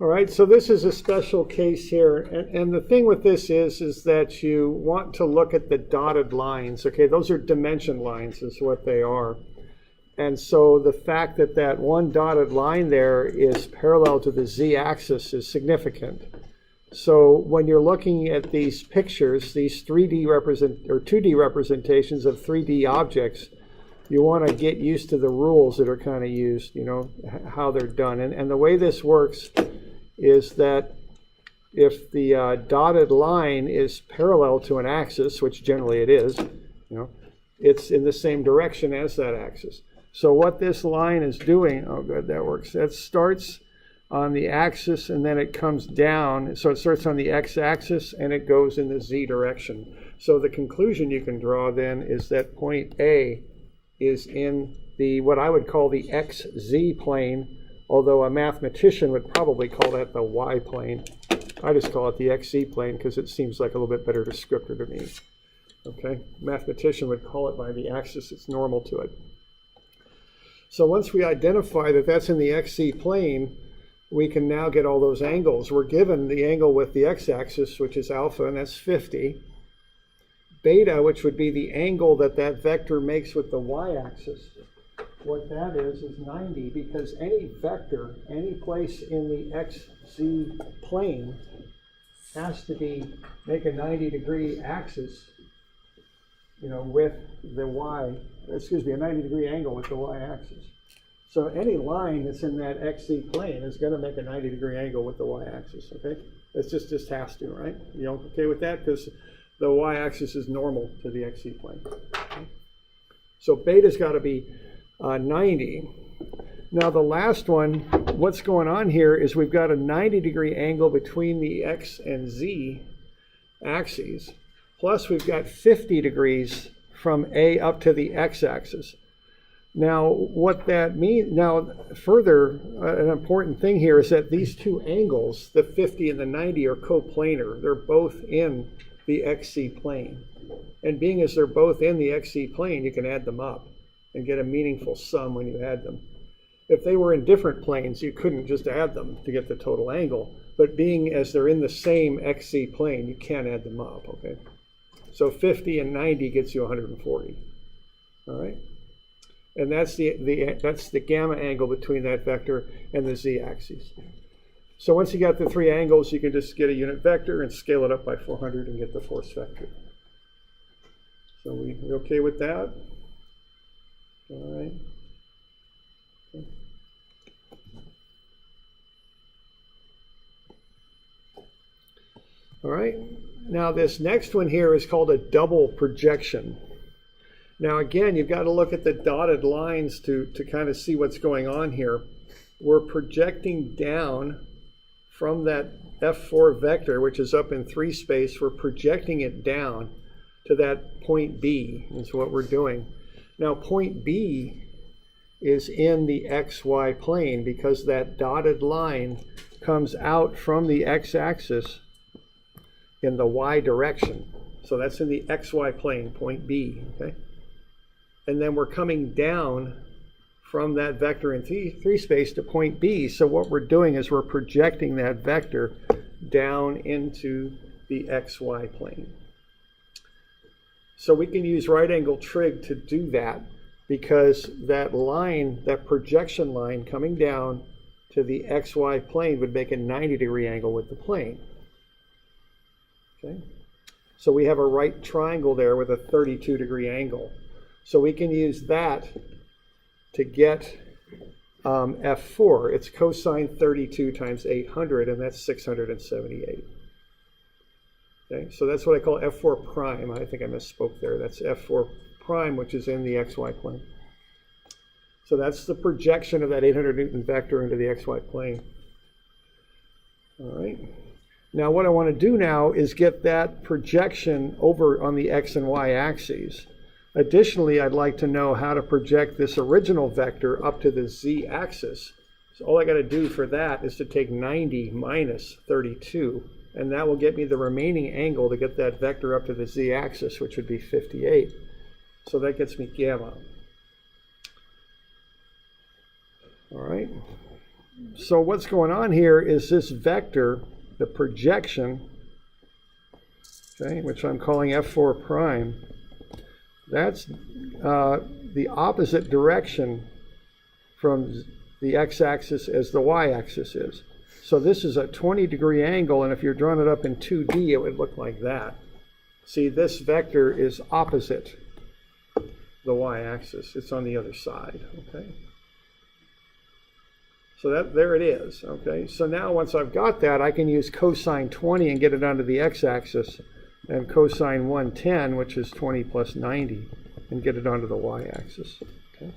All right, so this is a special case here, and the thing with this is that you want to look at the dotted lines. Okay, those are dimension lines is what they are. And so the fact that that one dotted line there is parallel to the z-axis is significant. So when you're looking at these pictures, these 2D representations of 3D objects, you want to get used to the rules that are kind of used, you know, how they're done. And the way this works is that if the dotted line is parallel to an axis, which generally it is, you know, it's in the same direction as that axis. So what this line is doing, oh good, that works. That starts on the axis and then it comes down. So it starts on the x-axis and it goes in the z direction. So the conclusion you can draw then is that point A is in the, what I would call the xz plane, although a mathematician would probably call that the y plane. I just call it the xz plane because it seems like a little bit better descriptor to me. Okay, mathematician would call it by the axis it's normal to it. So once we identify that that's in the xz plane, we can now get all those angles. We're given the angle with the x-axis, which is alpha, and that's 50. Beta, which would be the angle that that vector makes with the y-axis, what that is 90, because any vector, any place in the xz plane has to make a 90-degree axis, you know, with the a 90-degree angle with the y-axis. So any line that's in that xz plane is going to make a 90-degree angle with the y-axis, okay? It's just has to, right? You okay with that? Because the y-axis is normal to the xz plane. Okay? So beta's got to be 90. Now the last one, what's going on here is we've got a 90-degree angle between the x and z axes, plus we've got 50 degrees from A up to the x-axis. Now what that means, now further, an important thing here is that these two angles, the 50 and the 90, are coplanar. They're both in the xz plane. And being as they're both in the xz plane, you can add them up and get a meaningful sum when you add them. If they were in different planes, you couldn't just add them to get the total angle. But being as they're in the same xz plane, you can add them up, okay? So 50 and 90 gets you 140, all right? And that's the gamma angle between that vector and the z-axis. So once you got the three angles, you can just get a unit vector and scale it up by 400 and get the force vector. So we okay with that? All right. Okay. All right. Now this next one here is called a double projection. Now again, you've got to look at the dotted lines to kind of see what's going on here. We're projecting down from that F4 vector, which is up in 3 space, we're projecting it down to that point B, is what we're doing. Now point B is in the XY plane because that dotted line comes out from the x-axis in the y direction. So that's in the XY plane, point B, okay? And then we're coming down from that vector in 3 space to point B. So what we're doing is we're projecting that vector down into the XY plane. So we can use right angle trig to do that because that line, that projection line coming down to the XY plane would make a 90-degree angle with the plane. Okay? So we have a right triangle there with a 32-degree angle. So we can use that to get F4. It's cosine 32 times 800, and that's 678. Okay, so that's what I call F4 prime. I think I misspoke there. That's F4 prime, which is in the XY plane. So that's the projection of that 800 Newton vector into the XY plane. All right. Now what I want to do now is get that projection over on the X and Y axes. Additionally, I'd like to know how to project this original vector up to the z-axis. So all I got to do for that is to take 90 minus 32, and that will get me the remaining angle to get that vector up to the z-axis, which would be 58. So that gets me gamma. All right. So what's going on here is this vector, the projection, okay, which I'm calling F4 prime, that's the opposite direction from the x-axis as the y-axis is. So this is a 20-degree angle, and if you're drawing it up in 2D, it would look like that. See, this vector is opposite the y-axis. It's on the other side, okay? So there it is, okay? So now once I've got that, I can use cosine 20 and get it onto the x-axis, and cosine 110, which is 20 plus 90, and get it onto the y-axis, okay?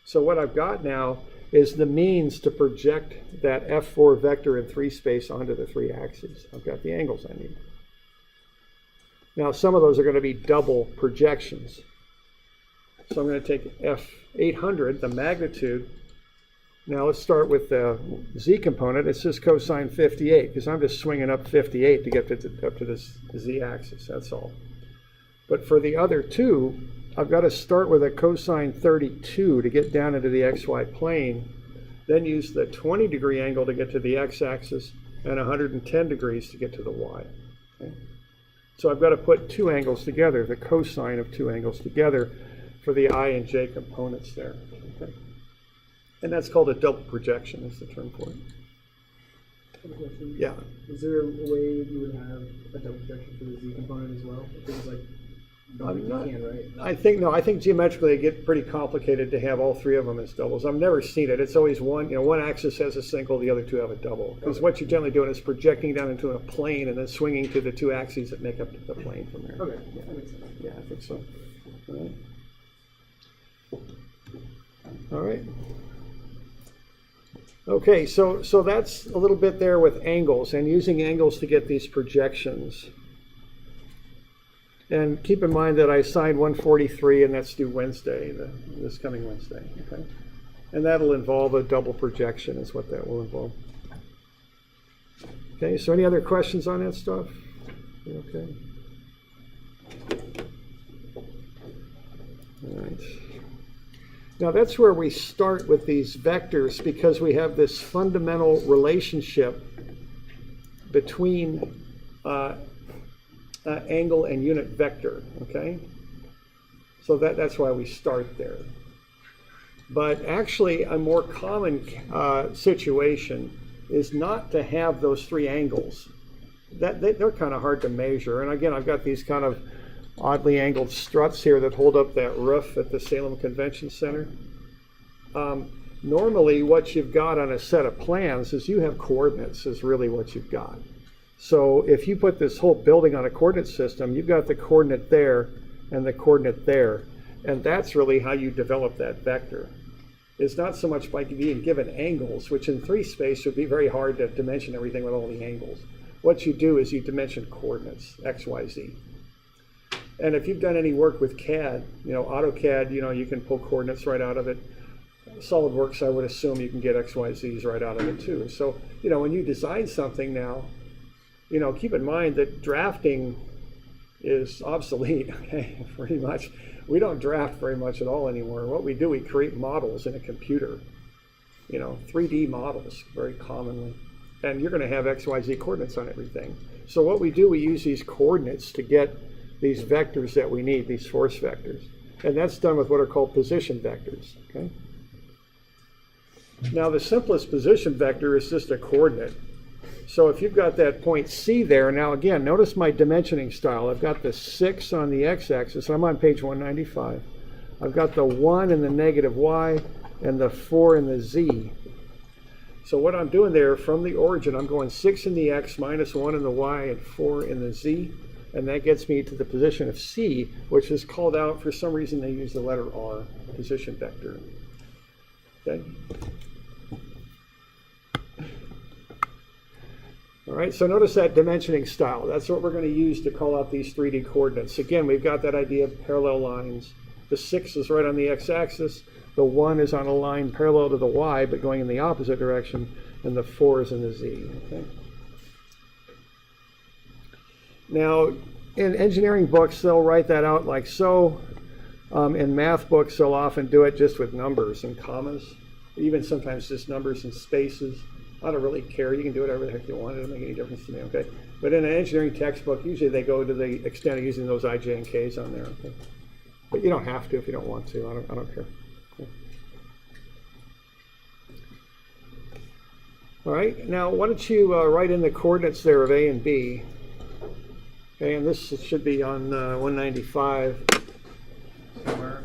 So what I've got now is the means to project that F4 vector in 3 space onto the 3 axes. I've got the angles I need. Now some of those are going to be double projections. So I'm going to take F800, the magnitude. Now let's start with the z component. It's just cosine 58, because I'm just swinging up 58 to get up to this z-axis, that's all. But for the other two, I've got to start with a cosine 32 to get down into the xy plane, then use the 20-degree angle to get to the x-axis, and 110 degrees to get to the y. Okay? So I've got to put two angles together, the cosine of two angles together for the I and j components there. Okay? And that's called a double projection, is the term for it. Yeah. Is there a way you would have a double projection for the z component as well? If it was like, right? I think geometrically it gets pretty complicated to have all three of them as doubles. I've never seen it. It's always one, one axis has a single, the other two have a double. Because what you're generally doing is projecting down into a plane and then swinging to the two axes that make up the plane from there. Okay, yeah. That makes sense. Yeah, I think so. All right. Okay, so that's a little bit there with angles and using angles to get these projections. And keep in mind that I assigned 143, and that's due Wednesday, this coming Wednesday. Okay, and that'll involve a double projection, is what that will involve. Okay, so any other questions on that stuff? Okay. All right. Now that's where we start with these vectors, because we have this fundamental relationship between angle and unit vector, okay? So that's why we start there. But actually a more common situation is not to have those three angles. They're kind of hard to measure. And again, I've got these kind of oddly angled struts here that hold up that roof at the Salem Convention Center. Normally what you've got on a set of plans is you have coordinates is really what you've got. So if you put this whole building on a coordinate system, you've got the coordinate there and the coordinate there. And that's really how you develop that vector. It's not so much by being given angles, which in 3 space would be very hard to dimension everything with all the angles. What you do is you dimension coordinates, x, y, z. And if you've done any work with CAD, AutoCAD, you can pull coordinates right out of it. SolidWorks, I would assume you can get x, y, z's right out of it too. So, when you design something now, keep in mind that drafting is obsolete, okay, pretty much. We don't draft very much at all anymore. What we do, we create models in a computer, 3D models very commonly. And you're going to have X, Y, Z coordinates on everything. So what we do, we use these coordinates to get these vectors that we need, these force vectors. And that's done with what are called position vectors, okay? Now the simplest position vector is just a coordinate. So if you've got that point C there, now again, notice my dimensioning style. I've got the 6 on the x-axis. I'm on page 195. I've got the 1 in the negative y and the 4 in the z. So what I'm doing there, from the origin, I'm going 6 in the x, minus 1 in the y, and 4 in the z. And that gets me to the position of C, which is called out, for some reason they use the letter R, position vector. Okay? All right, so notice that dimensioning style. That's what we're going to use to call out these 3D coordinates. Again, we've got that idea of parallel lines. The 6 is right on the x-axis. The 1 is on a line parallel to the y, but going in the opposite direction. And the 4 is in the z. Okay? Now, in engineering books, they'll write that out like so. In math books, they'll often do it just with numbers and commas. even sometimes just numbers and spaces. I don't really care. You can do whatever the heck you want. It doesn't make any difference to me, okay? But in an engineering textbook, usually they go to the extent of using those I, J, and Ks on there, okay? But you don't have to if you don't want to. I don't care. Okay. All right, now why don't you write in the coordinates there of A and B. Okay, and this should be on 195 somewhere.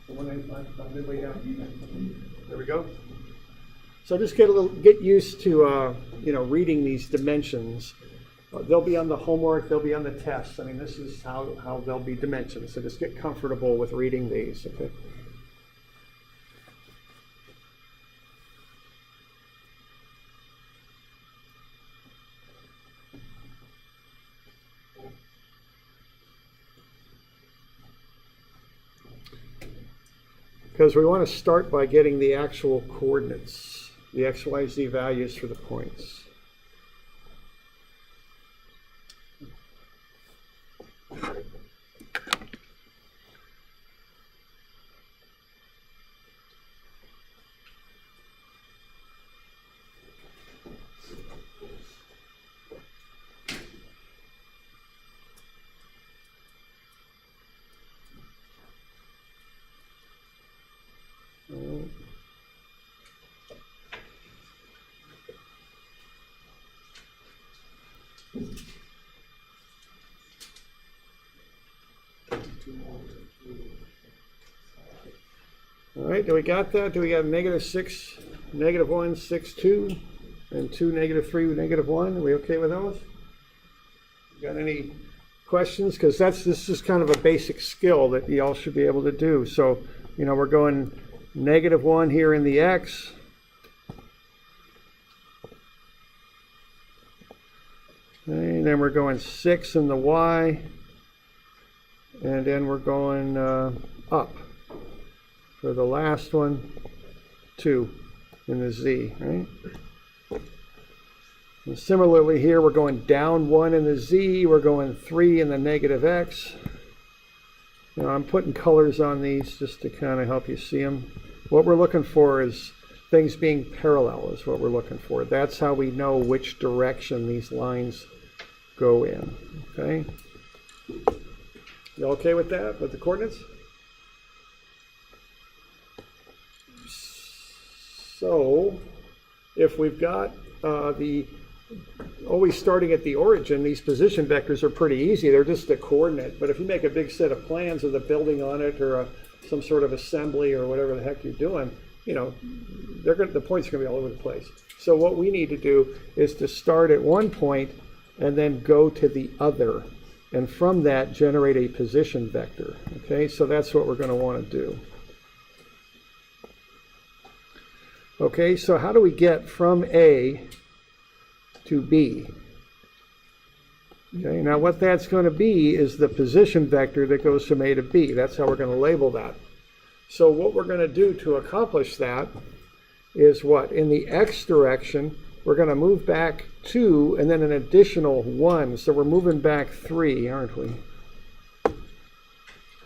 195, about midway down. There we go. So just get used to reading these dimensions. They'll be on the homework. They'll be on the tests. I mean, this is how they'll be dimensioned. So just get comfortable with reading these. Okay. Because we want to start by getting the actual coordinates, the x, y, z values for the points. All right, do we got that? Do we got -6, -1, 6, 2, and 2, -3, -1? Are we okay with those? Got any questions? Because this is kind of a basic skill that you all should be able to do. So, we're going -1 here in the x. And then we're going 6 in the y. And then we're going up. For the last one, 2 in the z, right? And similarly here, we're going down 1 in the z, we're going 3 in the -x. I'm putting colors on these just to kind of help you see them. What we're looking for is things being parallel is what we're looking for. That's how we know which direction these lines go in, okay? You okay with that, with the coordinates? So, if we've got always starting at the origin, these position vectors are pretty easy. They're just a coordinate. But if you make a big set of plans with a building on it or some sort of assembly or whatever the heck you're doing, the points are going to be all over the place. So what we need to do is to start at one point and then go to the other. And from that, generate a position vector. Okay, so that's what we're going to want to do. Okay, so how do we get from A to B? Okay, now what that's going to be is the position vector that goes from A to B. That's how we're going to label that. So what we're going to do to accomplish that is what? In the x direction, we're going to move back 2 and then an additional 1. So we're moving back 3, aren't we?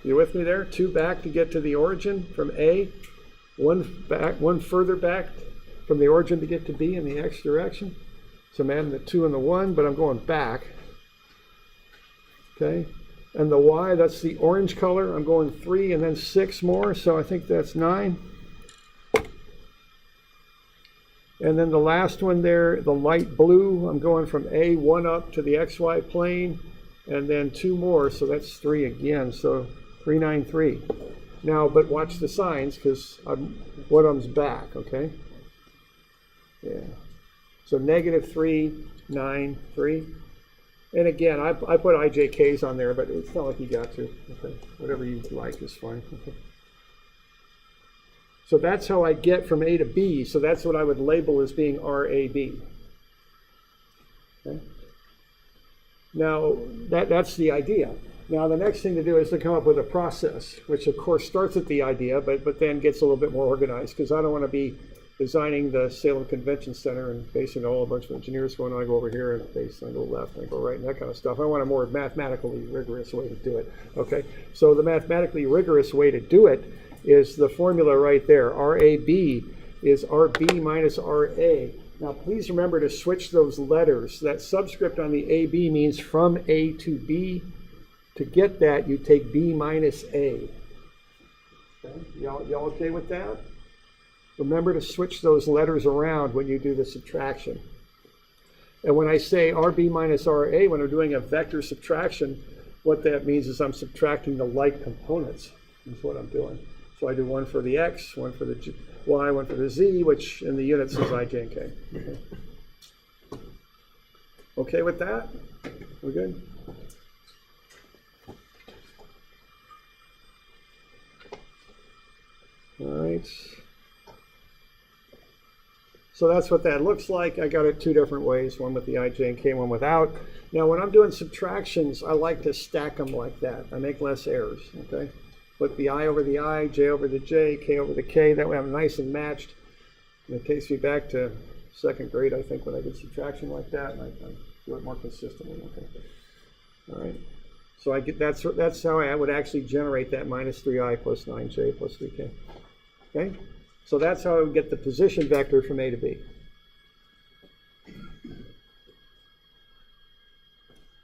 You with me there? 2 back to get to the origin from A. 1 further back from the origin to get to B in the x direction. So I'm adding the 2 and the 1, but I'm going back. Okay, and the y, that's the orange color. I'm going 3 and then 6 more, so I think that's 9. And then the last one there, the light blue, I'm going from A, 1 up to the xy plane, and then 2 more, so that's 3 again, so 3, 9, 3. Now, but watch the signs, because one of them's back, okay? Yeah. So -3, 9, 3. And again, I put IJKs on there, but it's not like you got to. Okay. Whatever you like is fine. Okay. So that's how I get from A to B. So that's what I would label as being RAB. Okay. Now, that's the idea. Now, the next thing to do is to come up with a process, which of course starts at the idea, but then gets a little bit more organized, because I don't want to be designing the Salem Convention Center and basing all a bunch of engineers going, I go over here and base, I go left, I go right, and that kind of stuff. I want a more mathematically rigorous way to do it. Okay, so the mathematically rigorous way to do it is the formula right there. RAB is RB minus RA. Now please remember to switch those letters. That subscript on the AB means from A to B. To get that, you take B minus A. Okay? Y'all okay with that? Remember to switch those letters around when you do the subtraction. And when I say RB minus RA, when I'm doing a vector subtraction, what that means is I'm subtracting the like components. That's what I'm doing. So I do one for the X, one for the Y, one for the Z, which in the units is I, J, and K. Okay with that? We're good? All right. So that's what that looks like. I got it two different ways, one with the I, J, and K, one without. Now, when I'm doing subtractions, I like to stack them like that. I make less errors, okay? Put the I over the I, J over the J, K over the K. That way I'm nice and matched. And it takes me back to second grade, I think, when I did subtraction like that, and I do it more consistently, okay? All right. So I get that's how I would actually generate that minus 3I plus 9J plus 3K. Okay? So that's how I would get the position vector from A to B.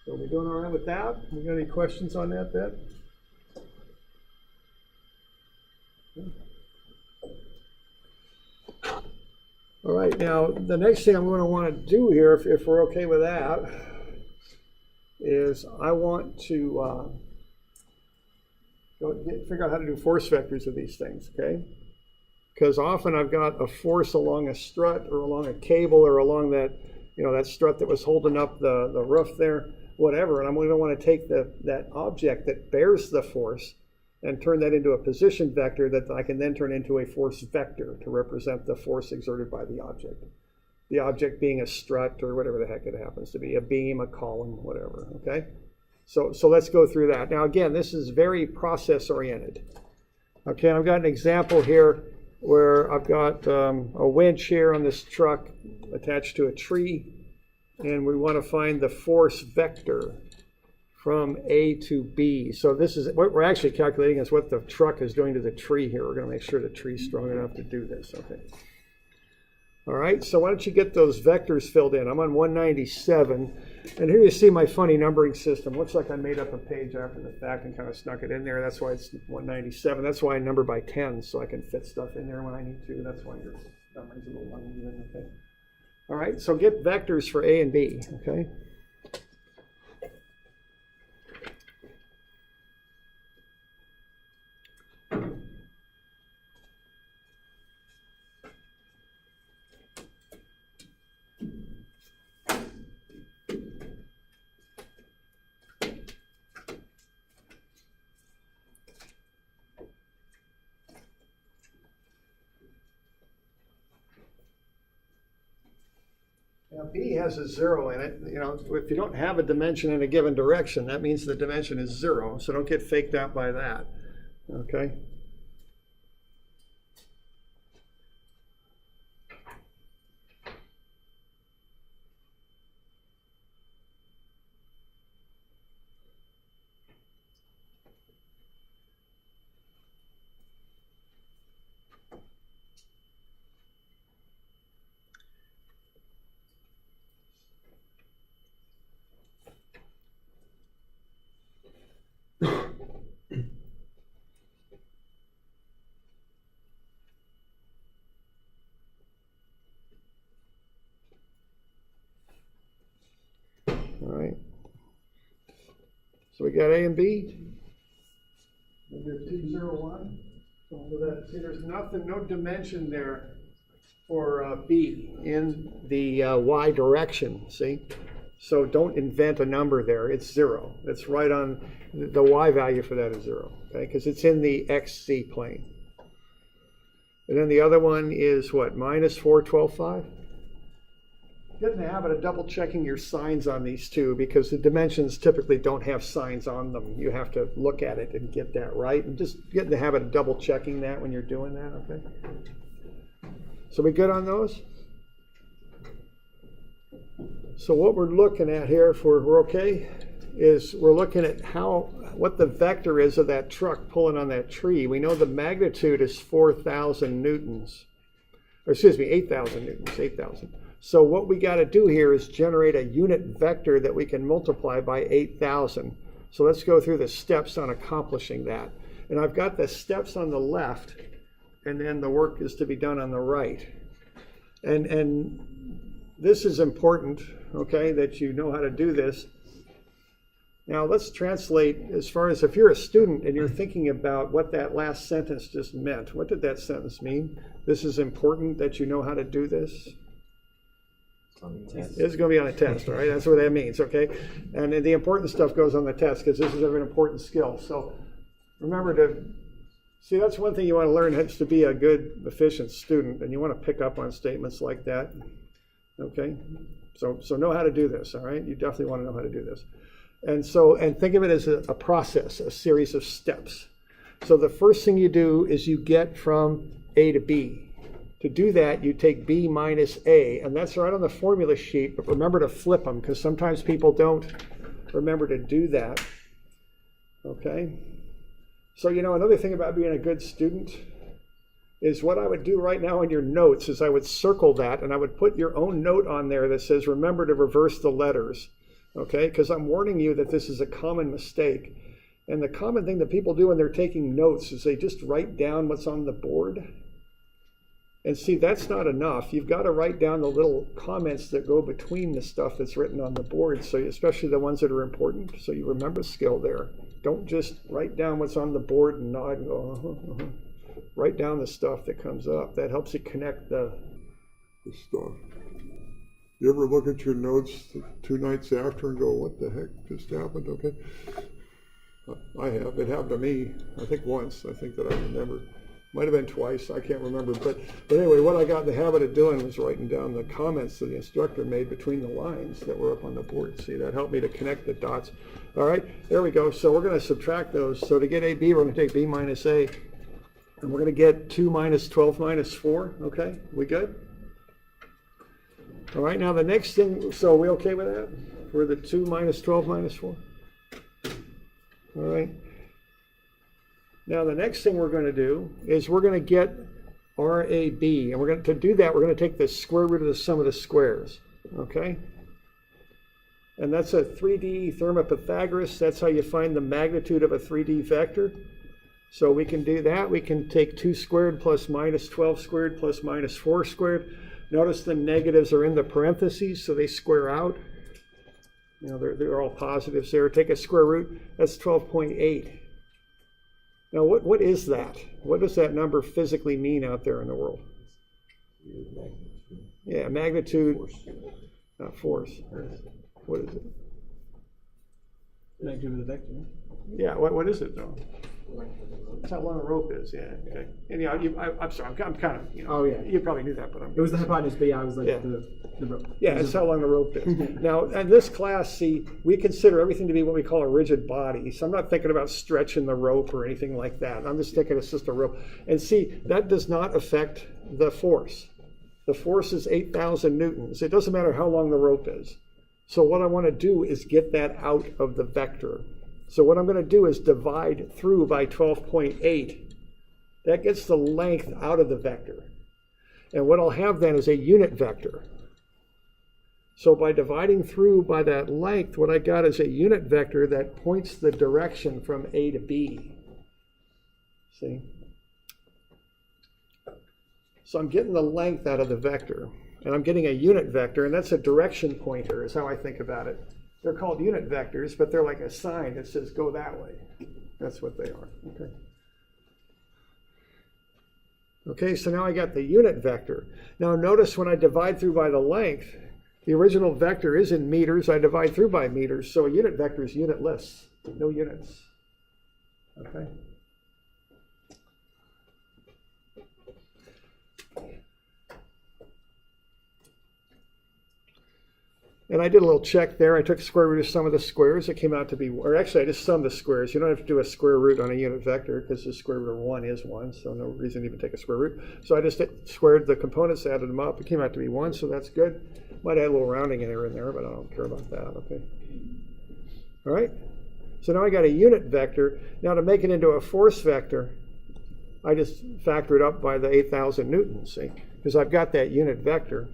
So are we doing all right with that? We got any questions on that bit? All right, now the next thing I'm going to want to do here, if we're okay with that, is I want to figure out how to do force vectors of these things, okay? Because often I've got a force along a strut or along a cable or along that, that strut that was holding up the roof there, whatever, and I'm going to want to take that object that bears the force and turn that into a position vector that I can then turn into a force vector to represent the force exerted by the object. The object being a strut or whatever the heck it happens to be, a beam, a column, whatever, okay? So let's go through that. Now again, this is very process oriented. Okay, I've got an example here where I've got a winch here on this truck attached to a tree, and we want to find the force vector from A to B. So this is what we're actually calculating is what the truck is doing to the tree here. We're going to make sure the tree's strong enough to do this, okay? All right, so why don't you get those vectors filled in? I'm on 197, and here you see my funny numbering system. Looks like I made up a page after the fact and kind of snuck it in there. That's why it's 197. That's why I number by 10, so I can fit stuff in there when I need to. That's why your numbering's a little uneven, okay? All right, so get vectors for A and B, okay? Now B has a 0 in it. If you don't have a dimension in a given direction, that means the dimension is 0. So don't get faked out by that. Okay? All right. So we got A and B. We have 2, 0, 1. So that, see, there's no dimension there for B in the Y direction, see? So don't invent a number there. It's 0. It's right on, the Y value for that is 0, okay? Because it's in the XZ plane. And then the other one is what, minus 4, 12, 5? Get in the habit of double checking your signs on these two because the dimensions typically don't have signs on them. You have to look at it and get that right. And just get in the habit of double checking that when you're doing that, okay? So we good on those? So what we're looking at here, if we're okay, is we're looking at what the vector is of that truck pulling on that tree. We know the magnitude is 4,000 newtons. Or excuse me, 8,000 newtons, 8,000. So what we got to do here is generate a unit vector that we can multiply by 8,000. So let's go through the steps on accomplishing that. And I've got the steps on the left, and then the work is to be done on the right. And this is important, okay, that you know how to do this. Now let's translate as far as if you're a student and you're thinking about what that last sentence just meant. What did that sentence mean? This is important that you know how to do this. It's going to be on a test, all right? That's what that means, okay? And the important stuff goes on the test because this is an important skill. So remember to, see, that's one thing you want to learn is to be a good, efficient student, and you want to pick up on statements like that, okay? So know how to do this, all right? You definitely want to know how to do this. And think of it as a process, a series of steps. So the first thing you do is you get from A to B. To do that, you take B minus A, and that's right on the formula sheet, but remember to flip them, because sometimes people don't remember to do that, okay? So, another thing about being a good student is what I would do right now in your notes is I would circle that, and I would put your own note on there that says, remember to reverse the letters, okay? Because I'm warning you that this is a common mistake. And the common thing that people do when they're taking notes is they just write down what's on the board. And see, that's not enough. You've got to write down the little comments that go between the stuff that's written on the board, so especially the ones that are important, so you remember skill there. Don't just write down what's on the board and nod and go, Write down the stuff that comes up. That helps you connect the stuff. You ever look at your notes 2 nights after and go, what the heck just happened? Okay. I have. It happened to me, I think once, I think that I remember. Might have been twice, I can't remember. But anyway, what I got in the habit of doing was writing down the comments that the instructor made between the lines that were up on the board. See, that helped me to connect the dots. All right, there we go. So we're going to subtract those. So to get AB, we're going to take B minus A. And we're going to get 2 minus 12 minus 4. Okay, we good? All right, now the next thing, so are we okay with that? For the 2 minus 12 minus 4? All right. Now the next thing we're going to do is we're going to get RAB, and to do that, we're going to take the square root of the sum of the squares, okay? And that's a 3D Thermopythagoras. That's how you find the magnitude of a 3D vector. So we can do that. We can take 2 squared plus minus 12 squared plus minus 4 squared. Notice the negatives are in the parentheses, so they square out. They're all positives there. Take a square root, that's 12.8. Now, what is that? What does that number physically mean out there in the world? Yeah, magnitude, not force. What is it? Magnitude of the vector. Yeah, what is it though? That's how long the rope is, yeah. Okay. And I'm sorry, I'm kind of, Oh yeah. You probably knew that, but It was the hypotenuse B. I was like yeah. the rope. Yeah, that's how long the rope is. Now, in this class, see, we consider everything to be what we call a rigid body. So I'm not thinking about stretching the rope or anything like that. I'm just thinking it's just a rope. And see, that does not affect the force. The force is 8,000 newtons. It doesn't matter how long the rope is. So what I want to do is get that out of the vector. So what I'm going to do is divide through by 12.8. That gets the length out of the vector. And what I'll have then is a unit vector. So by dividing through by that length, what I got is a unit vector that points the direction from A to B. See? So I'm getting the length out of the vector. And I'm getting a unit vector, and that's a direction pointer is how I think about it. They're called unit vectors, but they're like a sign that says go that way. That's what they are. Okay. Okay, so now I got the unit vector. Now notice when I divide through by the length, the original vector is in meters. I divide through by meters, so a unit vector is unitless, no units. Okay. And I did a little check there. I took square root of some of the squares. It came out to be, or actually I just summed the squares. You don't have to do a square root on a unit vector because the square root of 1 is 1, so no reason to even take a square root. So I just squared the components, added them up. It came out to be 1, so that's good. Might add a little rounding error in there, but I don't care about that, okay? All right, so now I got a unit vector. Now to make it into a force vector, I just factor it up by the 8,000 newtons, see? Because I've got that unit vector.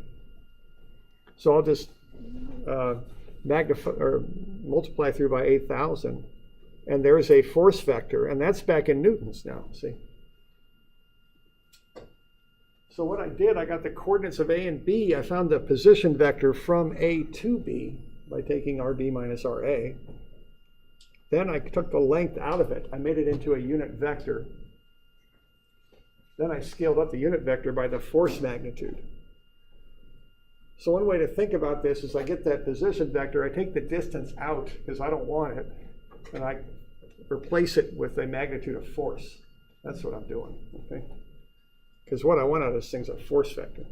So I'll just magnify or multiply through by 8,000, and there's a force vector, and that's back in newtons now, see? So what I did, I got the coordinates of A and B. I found the position vector from A to B by taking RB minus RA. Then I took the length out of it. I made it into a unit vector. Then I scaled up the unit vector by the force magnitude. So one way to think about this is I get that position vector, I take the distance out because I don't want it, and I replace it with a magnitude of force. That's what I'm doing, okay? Because what I want out of this thing's a force vector,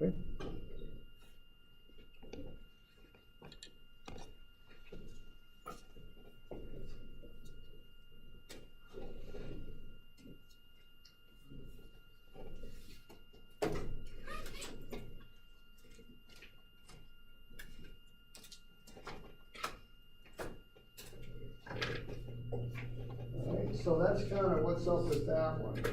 okay? So that's kind of what's up with that one.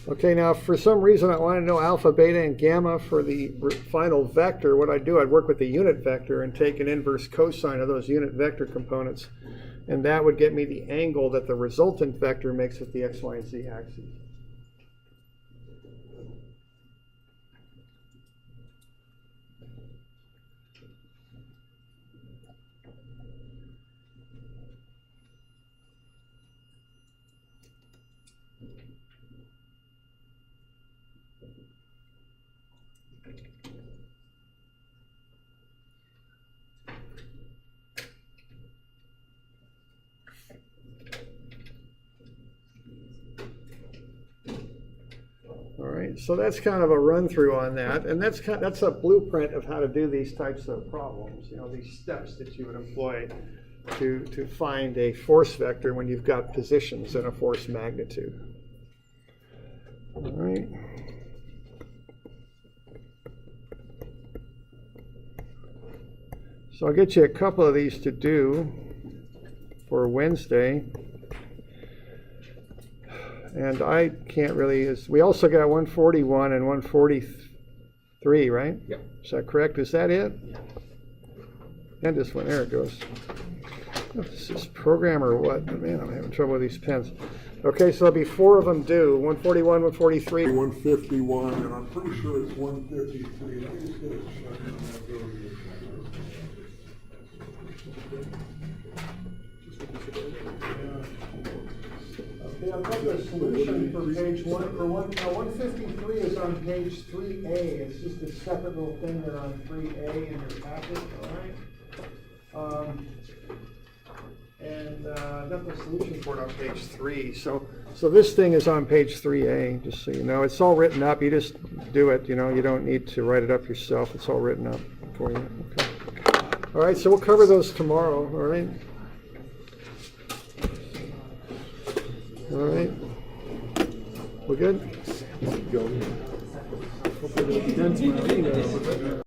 Okay, now for some reason I want to know alpha, beta, and gamma for the final vector. What I'd do, I'd work with the unit vector and take an inverse cosine of those unit vector components, and that would get me the angle that the resultant vector makes with the x, y, and z axes. All right, so that's kind of a run through on that, and that's a blueprint of how to do these types of problems. You know, these steps that you would employ to find a force vector when you've got positions and a force magnitude. All right. So I'll get you a couple of these to do for Wednesday. And I can't really, we also got 141 and 143, right? Yep. Is that correct? Is that it? And this one, there it goes. Is this program or what? Man, I'm having trouble with these pens. Okay, so there'll be 4 of them due, 141, 143. 151, and I'm pretty sure it's 153. Let me just get a check on that earlier. Okay, I've got the solution for page 153 is on page 3A. It's just a separate little thing there on 3A in your packet, all right? And I've got the solution for it on page 3. So this thing is on page 3A, just so you know. It's all written up. You just do it, you know. You don't need to write it up yourself. It's all written up for you. Okay. All right, so we'll cover those tomorrow, all right? All right. We're good? Hopefully the